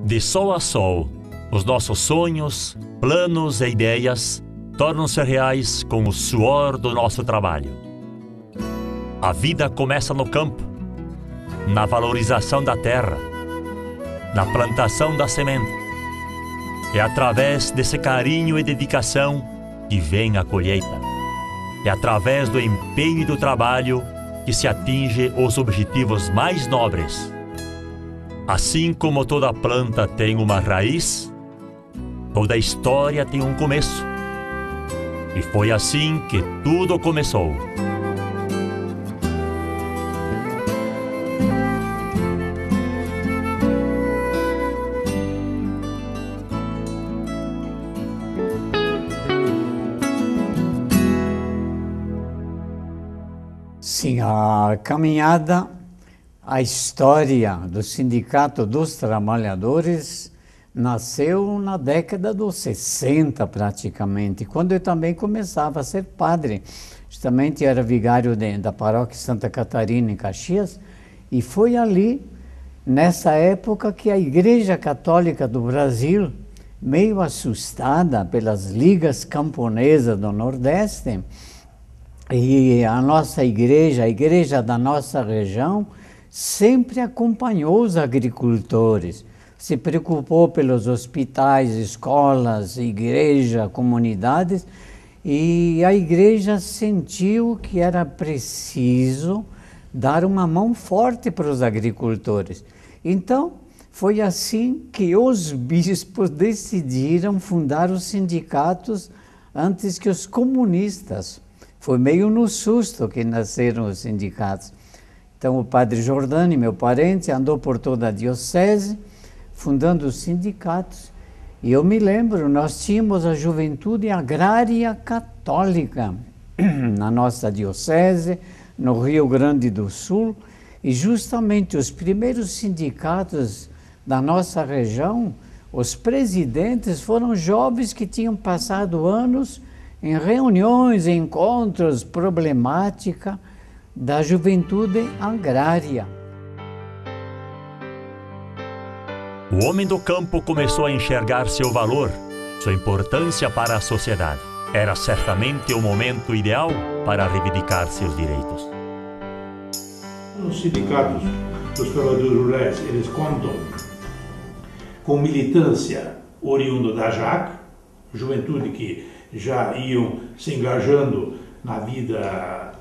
De sol a sol, os nossos sonhos, planos e ideias tornam-se reais com o suor do nosso trabalho. A vida começa no campo, na valorização da terra, na plantação da semente. É através desse carinho e dedicação que vem a colheita. É através do empenho e do trabalho que se atinge os objetivos mais nobres. Assim como toda planta tem uma raiz, toda história tem um começo. E foi assim que tudo começou. Sim, a caminhada, a história do Sindicato dos Trabalhadores nasceu na década dos 60 praticamente, quando eu também começava a ser padre. Justamente era vigário da paróquia Santa Catarina em Caxias, e foi ali, nessa época, que a Igreja Católica do Brasil, meio assustada pelas ligas camponesas do Nordeste, e a nossa igreja, a igreja da nossa região, sempre acompanhou os agricultores, se preocupou pelos hospitais, escolas, igreja, comunidades, e a igreja sentiu que era preciso dar uma mão forte para os agricultores. Então, foi assim que os bispos decidiram fundar os sindicatos antes que os comunistas. Foi meio no susto que nasceram os sindicatos. Então o padre Jordani, meu parente, andou por toda a diocese, fundando os sindicatos. E eu me lembro, nós tínhamos a Juventude Agrária Católica na nossa diocese, no Rio Grande do Sul, e justamente os primeiros sindicatos da nossa região, os presidentes foram jovens que tinham passado anos em reuniões, encontros, problemática da juventude agrária. O homem do campo começou a enxergar seu valor, sua importância para a sociedade. Era certamente o momento ideal para reivindicar seus direitos. Os sindicatos dos trabalhadores rurais, eles contam com militância oriunda da JAC, juventude que já iam se engajando na vida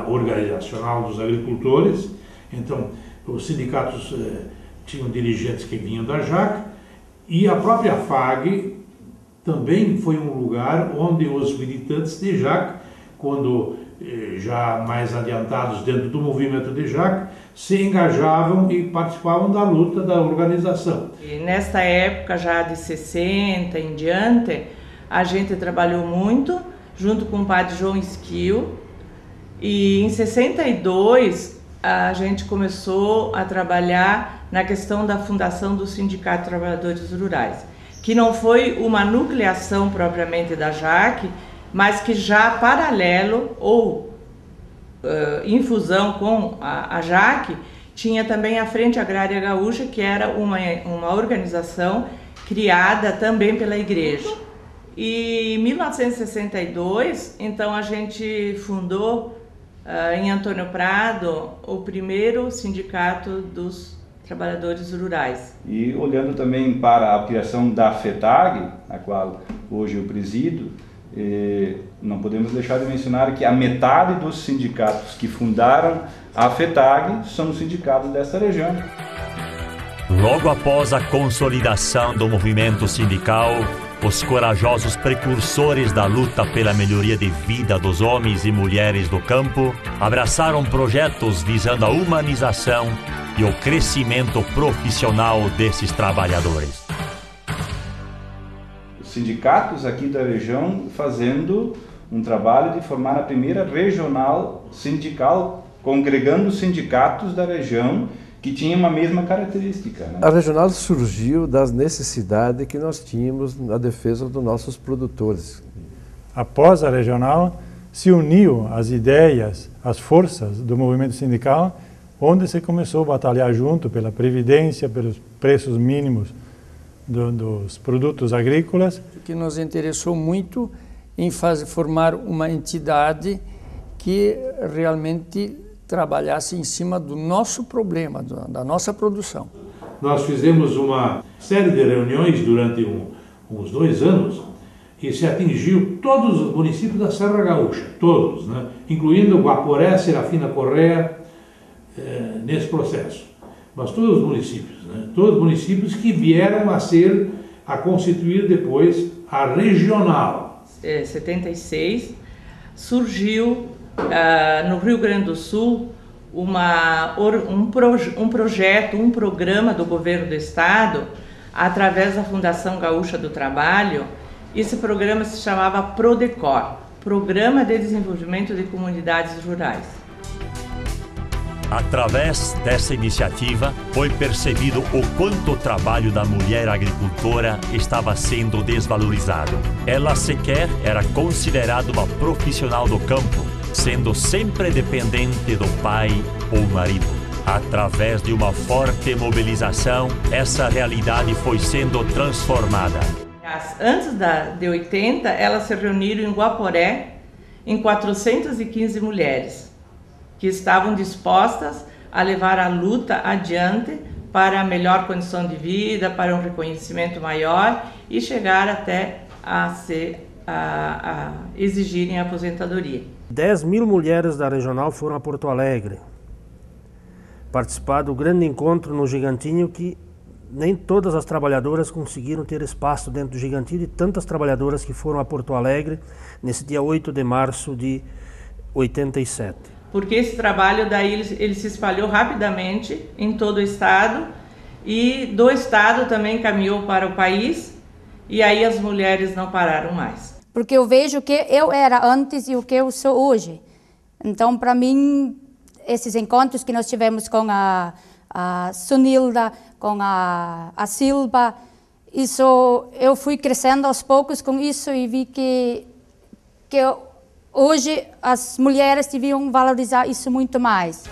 organizacional dos agricultores. Então, os sindicatos tinham dirigentes que vinham da JAC, e a própria FAG também foi um lugar onde os militantes de JAC, quando já mais adiantados dentro do movimento de JAC, se engajavam e participavam da luta da organização. E nesta época, já de 60 em diante, a gente trabalhou muito junto com o padre João Esquil, e em 62 a gente começou a trabalhar na questão da fundação do Sindicato de Trabalhadores Rurais, que não foi uma nucleação propriamente da JAC, mas que já paralelo ou em fusão com a JAC, tinha também a Frente Agrária Gaúcha, que era uma organização criada também pela igreja. E em 1962, então, a gente fundou em Antônio Prado o primeiro sindicato dos trabalhadores rurais. E olhando também para a criação da FETAG, a qual hoje eu presido, não podemos deixar de mencionar que a metade dos sindicatos que fundaram a FETAG são os sindicatos dessa região. Logo após a consolidação do movimento sindical, os corajosos precursores da luta pela melhoria de vida dos homens e mulheres do campo abraçaram projetos visando a humanização e o crescimento profissional desses trabalhadores. Os sindicatos aqui da região fazendo um trabalho de formar a primeira regional sindical, congregando os sindicatos da região que tinha uma mesma característica, né? A regional surgiu das necessidades que nós tínhamos na defesa dos nossos produtores. Após a regional, se uniu as ideias, as forças do movimento sindical, onde se começou a batalhar junto pela previdência, pelos preços mínimos dos produtos agrícolas. O que nos interessou muito em formar uma entidade que realmente trabalhasse em cima do nosso problema, da nossa produção. Nós fizemos uma série de reuniões durante uns 2 anos e se atingiu todos os municípios da Serra Gaúcha, todos, né? Incluindo Guaporé, Serafina Correia, nesse processo. Mas todos os municípios, né? Todos os municípios que vieram a constituir depois a regional. 76, surgiu no Rio Grande do Sul um projeto, um programa do governo do estado, através da Fundação Gaúcha do Trabalho. Esse programa se chamava PRODECOR, Programa de Desenvolvimento de Comunidades Rurais. Através dessa iniciativa, foi percebido o quanto o trabalho da mulher agricultora estava sendo desvalorizado. Ela sequer era considerada uma profissional do campo, sendo sempre dependente do pai ou marido. Através de uma forte mobilização, essa realidade foi sendo transformada. Antes de 80, elas se reuniram em Guaporé, em 415 mulheres, que estavam dispostas a levar a luta adiante para a melhor condição de vida, para um reconhecimento maior e chegar até a exigirem a aposentadoria. 10.000 mulheres da regional foram a Porto Alegre participar do grande encontro no Gigantinho, que nem todas as trabalhadoras conseguiram ter espaço dentro do Gigantinho, e tantas trabalhadoras que foram a Porto Alegre nesse dia 8 de março de 87. Porque esse trabalho daí ele se espalhou rapidamente em todo o estado, e do estado também caminhou para o país, e aí as mulheres não pararam mais. Porque eu vejo o que eu era antes e o que eu sou hoje. Então, para mim, esses encontros que nós tivemos com a Sunilda, com a Silva, isso, eu fui crescendo aos poucos com isso e vi que hoje as mulheres deviam valorizar isso muito mais.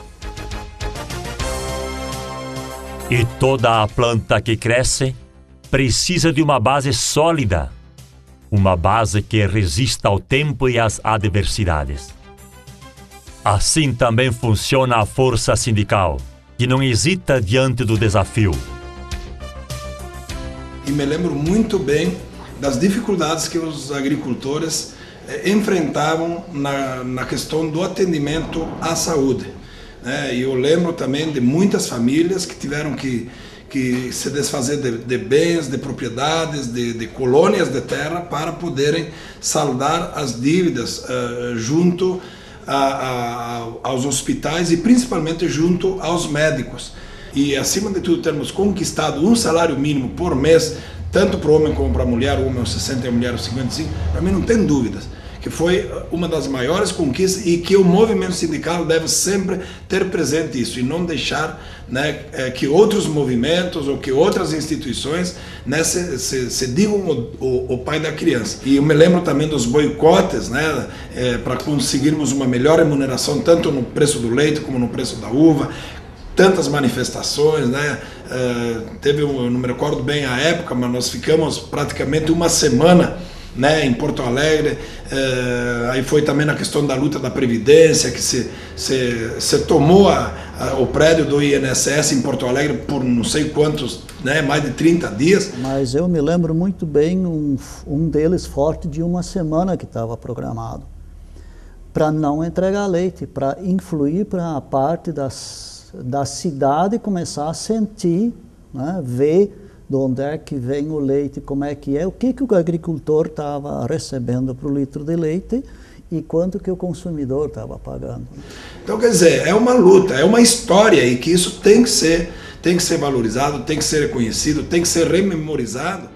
E toda a planta que cresce precisa de uma base sólida, uma base que resista ao tempo e às adversidades. Assim também funciona a força sindical, que não hesita diante do desafio. E me lembro muito bem das dificuldades que os agricultores enfrentavam na questão do atendimento à saúde. E eu lembro também de muitas famílias que tiveram que se desfazer de bens, de propriedades, de colônias de terra para poderem saldar as dívidas junto aos hospitais e principalmente junto aos médicos. E acima de tudo termos conquistado um salário mínimo por mês, tanto para o homem como para a mulher, o homem aos 60 e a mulher aos 55, para mim não tem dúvidas que foi uma das maiores conquistas e que o movimento sindical deve sempre ter presente isso e não deixar, né, que outros movimentos ou que outras instituições, né, se digam o pai da criança. E eu me lembro também dos boicotes, né, para conseguirmos uma melhor remuneração tanto no preço do leite como no preço da uva, tantas manifestações, né? Eu não me recordo bem a época, mas nós ficamos praticamente uma semana, né, em Porto Alegre. Aí foi também na questão da luta da Previdência, que se tomou o prédio do INSS em Porto Alegre por não sei quantos, né, mais de 30 dias. Mas eu me lembro muito bem um deles forte de uma semana que estava programado para não entregar leite, para influir para a parte da cidade começar a sentir, né, ver de onde é que vem o leite, como é que é, o que o agricultor estava recebendo para o litro de leite e quanto que o consumidor estava pagando. Então, quer dizer, é uma luta, é uma história e que isso tem que ser valorizado, tem que ser reconhecido, tem que ser rememorizado.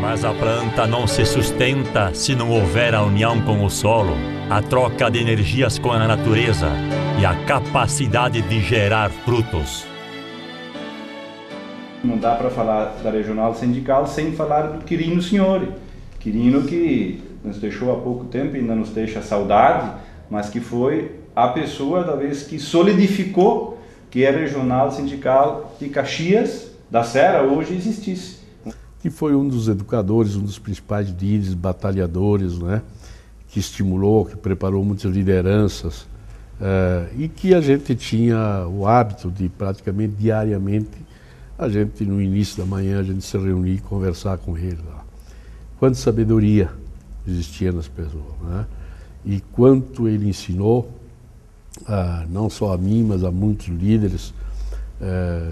Mas a planta não se sustenta se não houver a união com o solo, a troca de energias com a natureza e a capacidade de gerar frutos. Não dá para falar da regional sindical sem falar do Quirino Signori. Quirino que nos deixou há pouco tempo e ainda nos deixa saudade, mas que foi a pessoa talvez que solidificou que a Regional Sindical de Caxias, da Serra, hoje existisse. Que foi um dos educadores, um dos principais líderes, batalhadores, né? Que estimulou, que preparou muitas lideranças, e que a gente tinha o hábito de praticamente diariamente, a gente no início da manhã, a gente se reunir e conversar com ele lá. Quanta sabedoria existia nas pessoas, né? E quanto ele ensinou, não só a mim, mas a muitos líderes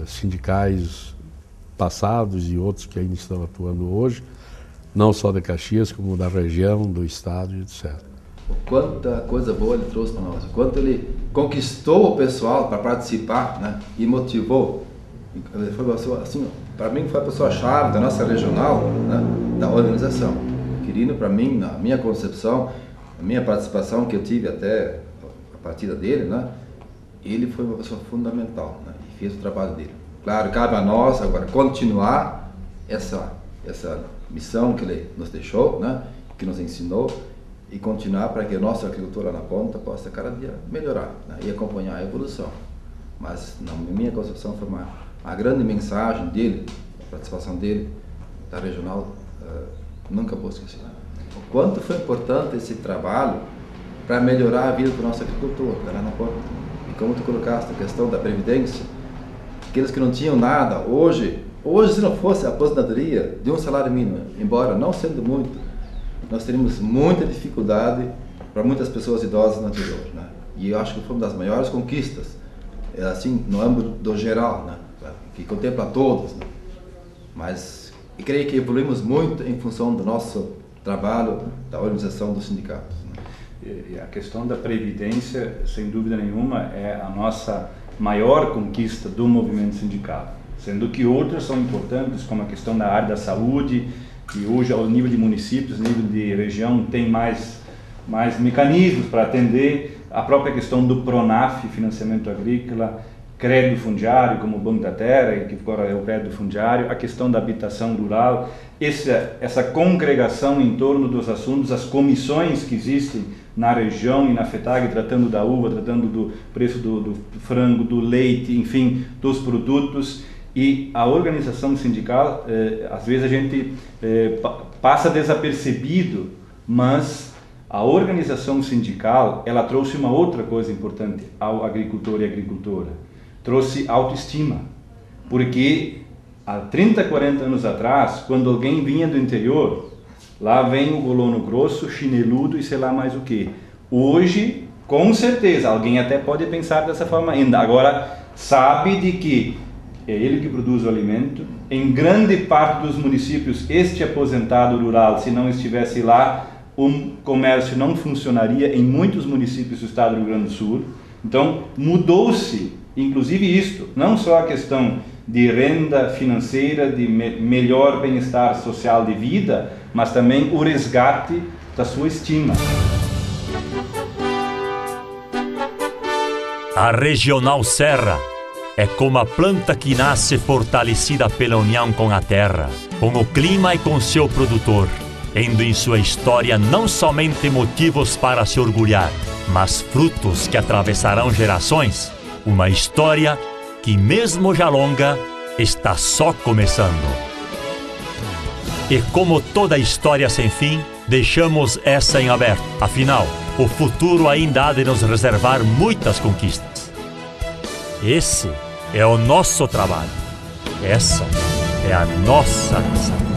sindicais passados e outros que ainda estão atuando hoje, não só da Caxias, como da região, do estado e etc. Quanta coisa boa ele trouxe para nós, quanto ele conquistou o pessoal para participar, né? E motivou. Ele foi assim, para mim foi a pessoa-chave da nossa regional, né? Da organização. Querido, para mim, na minha concepção, a minha participação que eu tive até a partida dele, né? Ele foi uma pessoa fundamental, né? E fez o trabalho dele. Claro, cabe a nós agora continuar essa missão que ele nos deixou, né? Que nos ensinou, e continuar para que a nossa agricultura na ponta possa cada dia melhorar, né? E acompanhar a evolução. Mas na minha concepção foi a grande mensagem dele, a participação dele da regional, nunca vou esquecer. O quanto foi importante esse trabalho para melhorar a vida do nosso agricultor, lá na ponta. E como tu colocaste a questão da previdência, aqueles que não tinham nada, hoje se não fosse a aposentadoria de um salário mínimo, embora não sendo muito, nós teríamos muita dificuldade para muitas pessoas idosas no anterior, né? E eu acho que foi uma das maiores conquistas, assim, no âmbito do geral, né? Que contempla todos, né? Mas eu creio que evoluímos muito em função do nosso trabalho, da organização dos sindicatos, né? E a questão da previdência, sem dúvida nenhuma, é a nossa maior conquista do movimento sindical, sendo que outras são importantes, como a questão da área da saúde, que hoje ao nível de municípios, nível de região, tem mais mecanismos para atender, a própria questão do PRONAF, financiamento agrícola, crédito fundiário, como o Banco da Terra, que agora é o crédito fundiário, a questão da habitação rural, essa congregação em torno dos assuntos, as comissões que existem na região e na FETAG, tratando da uva, tratando do preço do frango, do leite, enfim, dos produtos. E a organização sindical, às vezes a gente passa desapercebido, mas a organização sindical, ela trouxe uma outra coisa importante ao agricultor e agricultora. Trouxe autoestima, porque há 30, 40 anos atrás, quando alguém vinha do interior, lá vem o colono grosso, chineludo e sei lá mais o que. Hoje, com certeza, alguém até pode pensar dessa forma ainda. Agora, sabe de que é ele que produz o alimento. Em grande parte dos municípios, este aposentado rural, se não estivesse lá, o comércio não funcionaria em muitos municípios do estado do Rio Grande do Sul. Então, mudou-se, inclusive isto, não só a questão de renda financeira, de melhor bem-estar social de vida, mas também o resgate da sua estima. A Regional Serra é como a planta que nasce fortalecida pela união com a terra, com o clima e com seu produtor, tendo em sua história não somente motivos para se orgulhar, mas frutos que atravessarão gerações. Uma história que, mesmo já longa, está só começando. E como toda história sem fim, deixamos essa em aberto. Afinal, o futuro ainda há de nos reservar muitas conquistas. Esse é o nosso trabalho. Essa é a nossa missão.